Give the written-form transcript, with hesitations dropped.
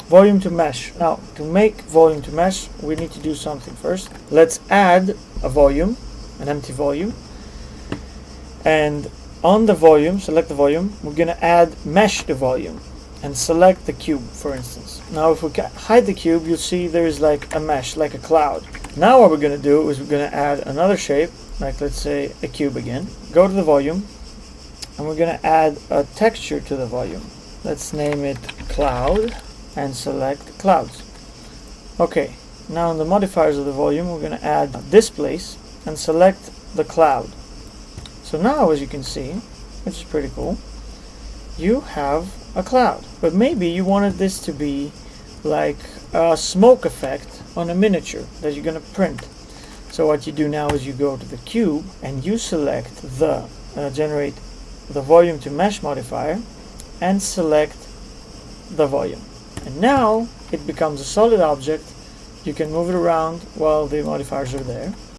volume to mesh. Now, to make volume to mesh, we need to do something first. Let's add a volume, an empty volume, and on the volume, select the volume, we're going to add mesh to volume and select the cube, for instance. Now if we hide the cube, you'll see there is like a mesh, like a cloud. Now what we're going to do is we're going to add another shape, like let's say a cube again. Go to the volume and we're going to add a texture to the volume. Let's name it cloud and select clouds. Okay, now in the modifiers of the volume, we're going to add displace and select the cloud. So now, as you can see, which is pretty cool, you have a cloud. But maybe you wanted this to be like a smoke effect on a miniature that you're going to print. So what you do now is you go to the cube and you select the generate the volume to mesh modifier and select the volume. And now it becomes a solid object. You can move it around while the modifiers are there.